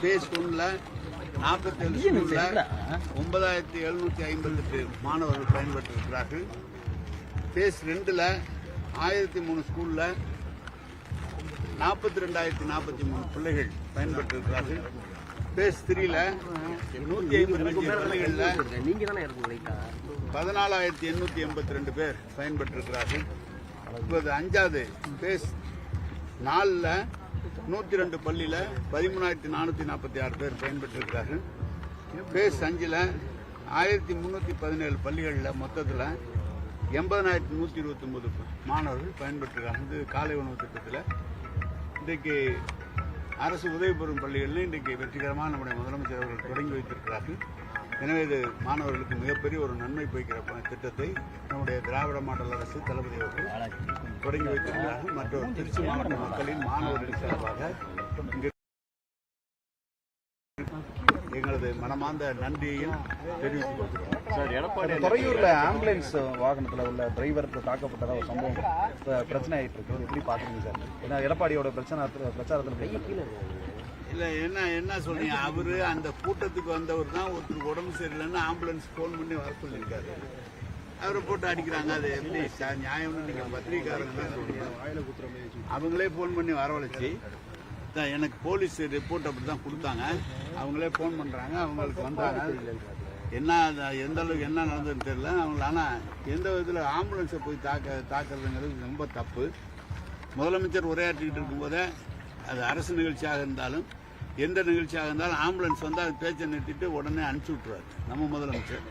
Base 1ல 47 ஸ்கூல்ல 9758 மாணவர்கள் பயன்பெற்றிருக்கிறார்கள். Base 2ல 1003 ஸ்கூல்ல 42043 பிள்ளைகள் பயன்பெற்றிருக்கிறார்கள். பேஸ் 3ல 155 பள்ளிகளில் 14882 பேர் பயன்பெற்றிருக்கிறார்கள். இப்போது 5வது பேஸ் 4ல 102 பள்ளியில் 13446 பேர் பயன்பெற்றிருக்கிறார்கள். பேஸ் 5ல 1317 பள்ளிகளில் மொத்தத்தில் 80129 மாணவர்கள் பயன்பெற்றிருக்காங்க. இது காலை உணவு திட்டத்தில் இன்றைக்கு அரசு உதவி பெறும் பள்ளிகளில் இன்றைக்கு வெற்றிகரமாக நம்முடைய முதலமைச்சர் அவர்கள் தொடங்கி வைத்திருக்கிறார்கள். எனவே இது மாணவர்களுக்கு மிகப்பெரிய ஒரு நன்மை போய்க்கிற திட்டத்தை நம்முடைய திராவிட மாடல் அரசு தளபதி அவர்கள் தொடங்கி வைத்திருக்கிறார்கள். மற்ற திருச்சி மாவட்ட மக்களின் மாணவர்களின் சார்பாக இங்கு எங்களது மனமார்ந்த நன்றியையும் தெரிவித்துக் கொள்கிறோம். சார், எடப்பாடி துறையூர்ல ஆம்புலன்ஸ் வாகனத்தில் உள்ள டிரைவருக்கு தாக்கப்பட்டதா ஒரு சம்பவம் பிரச்சனை ஆயிட்டு இருக்கு. எப்படி பாக்குறீங்க சார்? ஏன்னா எடப்பாடியோட பிரச்சாரத்தில் இல்லை என்ன சொல்றீங்க? அவரு அந்த கூட்டத்துக்கு வந்தவர் தான் ஒருத்தருக்கு உடம்பு சரியில்லைன்னு ஆம்புலன்ஸ் போன் பண்ணி வர சொல்லியிருக்காரு. அவரை போட்டு அடிக்கிறாங்க. அது எப்படி நியாயம்னு நீங்க பத்திரிகைக்காரங்க சொல்றீங்க? அவங்களே போன் பண்ணி வரவழைச்சி தான் எனக்கு போலீஸ் ரிப்போர்ட் அப்படி தான் கொடுத்தாங்க. அவங்களே போன் பண்றாங்க. அவங்களுக்கு வந்தாங்க. என்ன எந்த அளவுக்கு என்ன நடந்ததுன்னு தெரியல அவங்கள. ஆனால் எந்த விதத்தில் ஆம்புலன்ஸை போய் தாக்குறதுங்கிறது ரொம்ப தப்பு. முதலமைச்சர் உரையாற்றிக்கிட்டு இருக்கும்போதே அது அரசு நிகழ்ச்சியாக இருந்தாலும் எந்த நிகழ்ச்சியாக இருந்தாலும் ஆம்புலன்ஸ் வந்து அது பேச்சை நிறுத்திட்டு உடனே அனுப்பிச்சி விட்டுருவாரு நம்ம முதலமைச்சர்.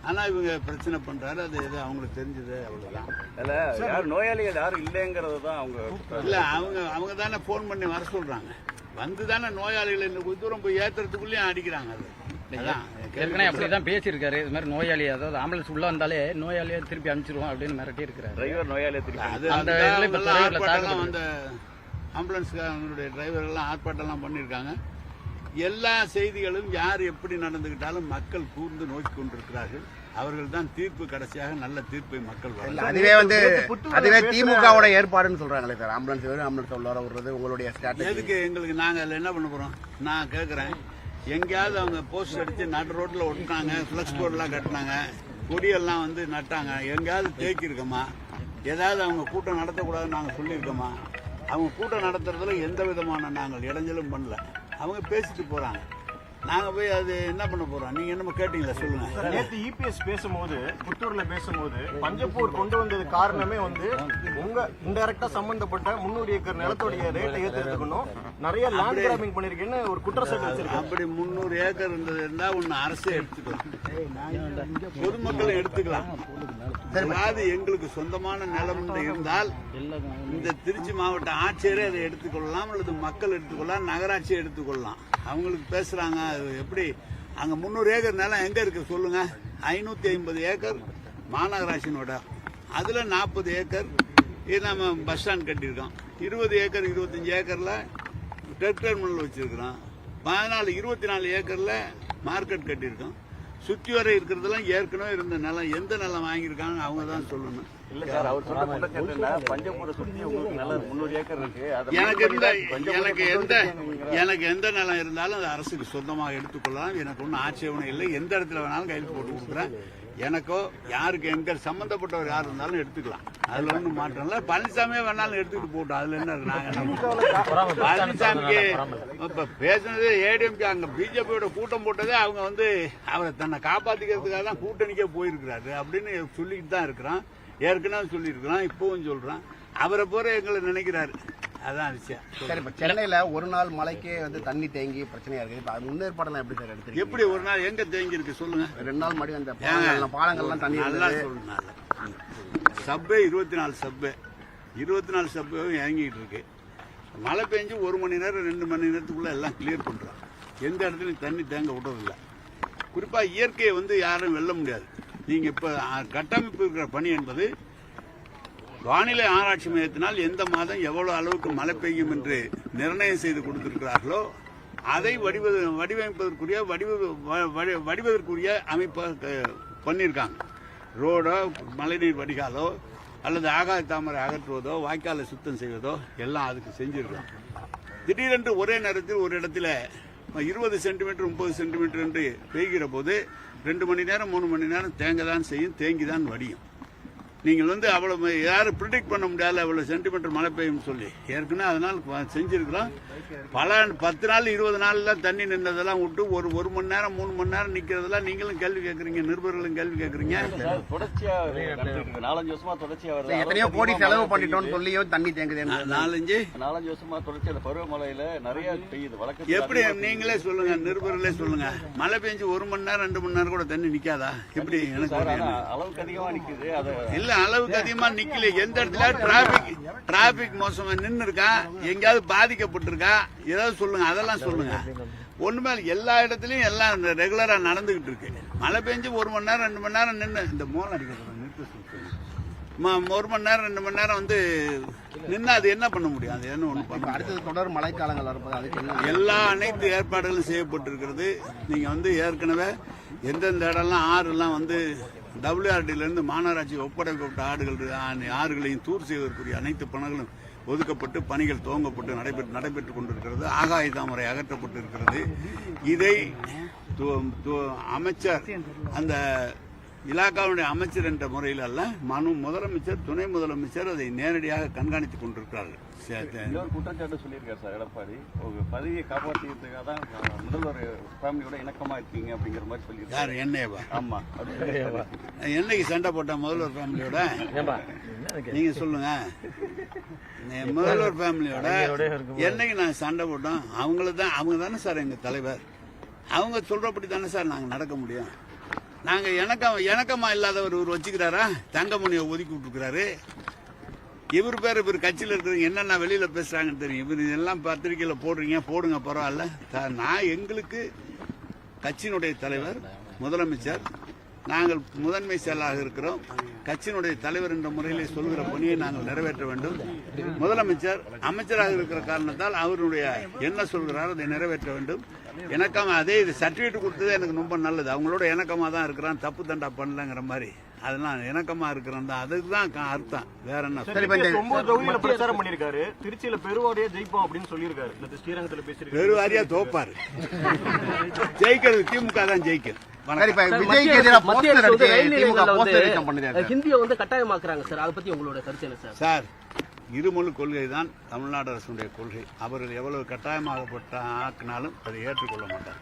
ஆனால் இவங்க பிரச்சனை பண்றாரு. அது எது அவங்களுக்கு தெரிஞ்சது அவ்வளோதான். நோயாளிகள் யாரும் இல்லைங்கிறது தான் அவங்க இல்லை. அவங்க தானே ஃபோன் பண்ணி வர சொல்றாங்க. வந்து தானே நோயாளிகளை இந்த தூரம் போய் ஏற்றுறதுக்குள்ளேயும் அடிக்கிறாங்க. அது ஏற்கனவே அப்படிதான் பேசியிருக்காரு. இது மாதிரி நோயாளி, அதாவது ஆம்புலன்ஸ் உள்ள வந்தாலே நோயாளியை திருப்பி அனுப்பிச்சிருவோம் அப்படின்னு மிரட்டி இருக்கிறாரு. டிரைவர் நோயாளியை திருப்பி அந்த ஆம்புலன்ஸ்காரங்களுடைய டிரைவர்கள்லாம் ஆர்ப்பாட்டம்லாம் பண்ணியிருக்காங்க. எல்லா செய்திகளும் யார் எப்படி நடந்துகிட்டாலும் மக்கள் கூர்ந்து நோக்கி கொண்டிருக்கிறார்கள். அவர்கள் தான் தீர்ப்பு, கடைசியாக நல்ல தீர்ப்பை மக்கள் வரலாம். அதுவே திமுகவோட ஏற்பாடுன்னு சொல்றாங்களே சார். ஆம்புலன்ஸ் உள்ளார விடுறது உங்களுடைய எதுக்கு எங்களுக்கு? நாங்கள் அதில் என்ன பண்ண போறோம்? நான் கேட்குறேன், எங்கேயாவது அவங்க போஸ்ட் அடிச்சு நடு ரோட்டில் ஒட்டினாங்க, ஃப்ளக்ஸ் போர்டெலாம் கட்டினாங்க, கொடியெல்லாம் வந்து நட்டாங்க, எங்கேயாவது தேக்கியிருக்கோமா? ஏதாவது அவங்க கூட்டம் நடத்தக்கூடாதுன்னு நாங்கள் சொல்லியிருக்கோமா? அவங்க கூட்டம் நடத்துறதுல எந்த விதமான நாங்கள் இடைஞ்சலும் பண்ணல. அவங்க பேசிட்டு போறாங்க. நாங்க போய் அது என்ன பண்ண போறோம்? நீங்க என்னமோ கேட்டீங்களா? சொல்லுங்க. நேற்று இபிஎஸ் பேசும்போது, புத்தூர்ல பேசும்போது, பஞ்சப்பூர் கொண்டு வந்தது காரணமே வந்து உங்க இன்டைரக்டா சம்பந்தப்பட்ட 300 ஏக்கர் நிலத்தோடைய ரேட்டை ஏற்றுக்கணும், நிறைய லேண்ட் கிராபிங் பண்ணிருக்கேன்னு ஒரு குற்றச்சாட்டு வச்சிருக்கேன். அப்படி 300 ஏக்கர் இருந்தது இருந்தா ஒன்னு அரசே எடுத்துக்கலாம், பொதுமக்களும் எடுத்துக்கலாம். அதாவது எங்களுக்கு சொந்தமான நிலம் இருந்தால் இந்த திருச்சி மாவட்ட ஆட்சியரே அதை எடுத்துக்கொள்ளலாம், அல்லது மக்கள் எடுத்துக்கொள்ளலாம், நகராட்சி எடுத்துக்கொள்ளலாம். அவங்களுக்கு பேசுறாங்க. எப்படி அங்க 300 ஏக்கர் நிலம் எங்க இருக்கு சொல்லுங்க? 550 ஏக்கர் மாநகராட்சியினோட, அதுல 40 ஏக்கர் நம்ம பஸ் ஸ்டாண்ட் கட்டியிருக்கோம். 20 ஏக்கர் 25 ஏக்கர்ல டெர்மினல் வச்சிருக்கிறோம். 24 ஏக்கர்ல மார்க்கெட் கட்டியிருக்கோம். சுற்றி வர இருக்கிறதெல்லாம் ஏற்கனவே இருந்த நிலம். எந்த நிலம் வாங்கியிருக்காங்க அவங்க தான் சொல்லணும். எனக்கு எந்த நிலம் இருந்தாலும் அது அரசுக்கு சொந்தமாக எடுத்துக்கொள்ளலாம். எனக்கு ஒன்றும் ஆட்சேபனை இல்லை. எந்த இடத்துல வேணாலும் கையில் போட்டு கொடுக்குறேன். எனக்கோ யாருக்கு எங்க சம்பந்தப்பட்டவர் யார் இருந்தாலும் எடுத்துக்கலாம். அதுல ஒன்றும் மாற்றம் இல்லை. பழனிசாமியே வேணாலும் எடுத்துக்கிட்டு போட்டோம். அதுல என்ன இருக்கு? பழனிசாமிக்கு இப்ப பேசுனது ஏடிஎம்கே, அங்க பிஜேபியோட கூட்டம் போட்டதே அவங்க வந்து அவரை தன்னை காப்பாத்திக்கிறதுக்காக தான் கூட்டணிக்கே போயிருக்கிறாரு அப்படின்னு சொல்லிட்டு தான் இருக்கிறான். ஏற்கனவே சொல்லியிருக்கிறான், இப்பவும் சொல்றான். அவரை போற எங்களை நினைக்கிறாரு. அதான் விஷயம். சரி, இப்ப சென்னையில ஒரு நாள் மழைக்கே வந்து தண்ணி தேங்கி பிரச்சனையா இருக்கு. இப்ப முன்னேற்பாடெல்லாம் எப்படி சார் எடுத்து? எப்படி ஒரு நாள் எங்க தேங்கி இருக்கு சொல்லுங்க? 2 நாள் முன்னாடி அந்த பாலங்கள்லாம் தண்ணி நல்லா சொல்லுங்க. சப்வே 24 சப்வே 24 சப்வேவும் இறங்கிட்டு இருக்கு. மழை பெஞ்சு 1 மணி நேரம் 2 மணி நேரத்துக்குள்ள எல்லாம் கிளியர் பண்றோம். எந்த இடத்துலையும் தண்ணி தேங்க விடுறதில்லை. குறிப்பா இயற்கையை வந்து யாரும் வெல்ல முடியாது. நீங்க இப்ப கட்டமைப்பு இருக்கிற பணி என்பது வானிலை ஆராய்ச்சி மையத்தினால் எந்த மாதம் எவ்வளவு அளவுக்கு மழை பெய்யும் என்று நிர்ணயம் செய்து கொடுத்திருக்கிறார்களோ அதை வடிவதற்குரிய அமைப்பை பண்ணியிருக்காங்க. ரோடோ, மழைநீர் வடிகாலோ, அல்லது ஆகாய தாமரை அகற்றுவதோ, வாய்க்காலை சுத்தம் செய்வதோ எல்லாம் அதுக்கு செஞ்சிருக்கோம். திடீரென்று ஒரே நேரத்தில் ஒரு இடத்துல 20 சென்டிமீட்டர் 30 சென்டிமீட்டர் என்று பெய்கிற போது 2 மணி நேரம் 3 மணி நேரம் தேங்க தான் செய்யும், தேங்கி தான் வடியும். நீங்கள் அவ்வளவு யாரும் ப்ரிடிக்ட் பண்ண முடியாத அவ்வளவு சென்டிமீட்டர் மழை பெய்யும் சொல்லி ஏற்கனவே அதனால் செஞ்சிருக்கிறோம். பல 10 நாள் 20 நாள்ல தண்ணி நின்றதெல்லாம் விட்டு ஒரு மணி நேரம் 3 மணி நேரம் நிக்கிறதெல்லாம் நீங்களும் கேள்வி கேட்கறீங்க, நிருபர்களும் கேள்வி கேட்கறீங்க. தொடர்ச்சியா 4-5 வருஷமா தொடர்ச்சியா வருது. எத்தனையோ கோடி செலவு பண்ணிட்டோம்னு சொல்லியும் தண்ணி தேங்குது. 4-5 வருஷமா தொடர்ச்சியா பருவமழையில நிறைய பெய்யுது. வழக்கு எப்படி நீங்களே சொல்லுங்க, நிருபர்களே சொல்லுங்க. மழை பெஞ்சு 1 மணி நேரம் 2 மணி நேரம் கூட தண்ணி நிக்காதா? எப்படி எனக்கு அளவுக்கு அதிகமா நிக்குது. அது இல்ல, அளவுக்கு அதிகமா நிக்கல. எந்த இடத்துல டிராபிக் மோசமா நின்று இருக்கா, எங்கேயாவது பாதிக்கப்பட்டிருக்கா, ஏதாவது சொல்லுங்க, அதெல்லாம் சொல்லுங்க. ஒண்ணுமே எல்லா இடத்துலயும் எல்லாம் ரெகுலரா நடந்துகிட்டு இருக்கு. மழை பெஞ்சு 1 மணி நேரம் 2 மணி நேரம் நின்று இந்த மோளம் அடிக்கிறது நிறுத்த சொல்லுங்க. 1 மணி நேரம் 2 மணி நேரம் நின்று அது என்ன பண்ண முடியும்? அது என்ன ஒண்ணு பண்ண அடுத்தது தொடர் மழைக்காலங்கள் இருப்பது அதுக்கு என்ன அனைத்து ஏற்பாடுகளும் செய்யப்பட்டிருக்கிறது. நீங்க ஏற்கனவே எந்தெந்த இடம்லாம் ஆறுலாம் WRDல இருந்து மாநகராட்சி ஒப்படைக்கப்பட்ட ஆறுகளையும் தூர் செய்வதற்குரிய அனைத்து பணங்களும் ஒதுக்கப்பட்டு பணிகள் துவங்கப்பட்டு நடைபெற்றுக் கொண்டிருக்கிறது. ஆகாய தாமரை அகற்றப்பட்டிருக்கிறது. இதை அமைச்சர் அந்த இலாக்காவுடைய அமைச்சர் என்ற முறையில் அல்ல, முதலமைச்சர் துணை முதலமைச்சர் அதை நேரடியாக கண்காணித்துக் கொண்டிருக்கிறார்கள். குற்றச்சாட்டு சொல்லியிருக்காரு சார் எடப்பாடி, பதவியை காப்பாற்றிக்கிறதுக்காக தான் முதல்வர் ஃபேமிலியோட இணக்கமா இருக்கீங்க அப்படிங்கிற மாதிரி சொல்லியிருக்காரு. யார்? என்னையவா? ஆமா. என்னைக்கு சண்டை போட்ட முதல்வர் ஃபேமிலியோட? நீங்க சொல்லுங்க. முதல்வர் ஃபேமிலியோட என்னைக்கு நாங்க சண்டை போட்டோம்? அவங்க தானே சார் எங்க தலைவர். அவங்க சொல்றபடி தானே சார் நாங்க நடக்க முடியும். நாங்க இணக்கமா இல்லாதவர் இவர் வச்சுக்கிறாரா? தங்கமணியை ஒதுக்கி விட்டுருக்கிறாரு. இவர் கட்சியில் இருக்கிறவங்க என்னென்ன வெளியில பேசுறாங்கன்னு தெரியும். இவர் எல்லாம் பத்திரிகையில போடுங்க, பரவாயில்ல. நான் எங்களுக்கு கட்சியினுடைய தலைவர் முதலமைச்சர், நாங்கள் முதன்மை செயலாளராக இருக்கிறோம். கட்சியினுடைய தலைவர் என்ற முறையிலே சொல்கிற பணியை நாங்கள் நிறைவேற்ற வேண்டும். முதலமைச்சர் அமைச்சராக இருக்கிற காரணத்தால் அவருடைய என்ன சொல்கிறாரோ அதை நிறைவேற்ற வேண்டும். இணக்கமா இது சர்டிபிகேட் கொடுத்ததே எனக்கு ரொம்ப நல்லது. அவங்களோட இணக்கமா தான் இருக்கிறான், தப்பு தண்டா பண்ணலங்கிற மாதிரி. அதெல்லாம் இணக்கமா இருக்கிறோம் தான், அதுக்கு தான் அர்த்தம். வேற என்ன? 9 தொகுதியில பிரச்சாரம் பண்ணிருக்காரு. திருச்சியில பெருவாரியா ஜெயிப்போம் அப்படின்னு சொல்லியிருக்காரு. ஸ்ரீரங்கத்துல பேசிருக்காரு. பெருவாரியா தோப்பாரு. ஜெயிக்கிறது திமுக தான் ஜெயிக்கும். ஹிந்தியை கட்டாயமாக்குறாங்க சார், அதை பத்தி உங்களோட கருத்து என்ன சார்? சார், இருமொழி கொள்கை தான் தமிழ்நாடு அரசுடைய கொள்கை. அவர்கள் எவ்வளவு கட்டாயமாகப்பட்ட ஆக்கினாலும் அதை ஏற்றுக்கொள்ள மாட்டார்.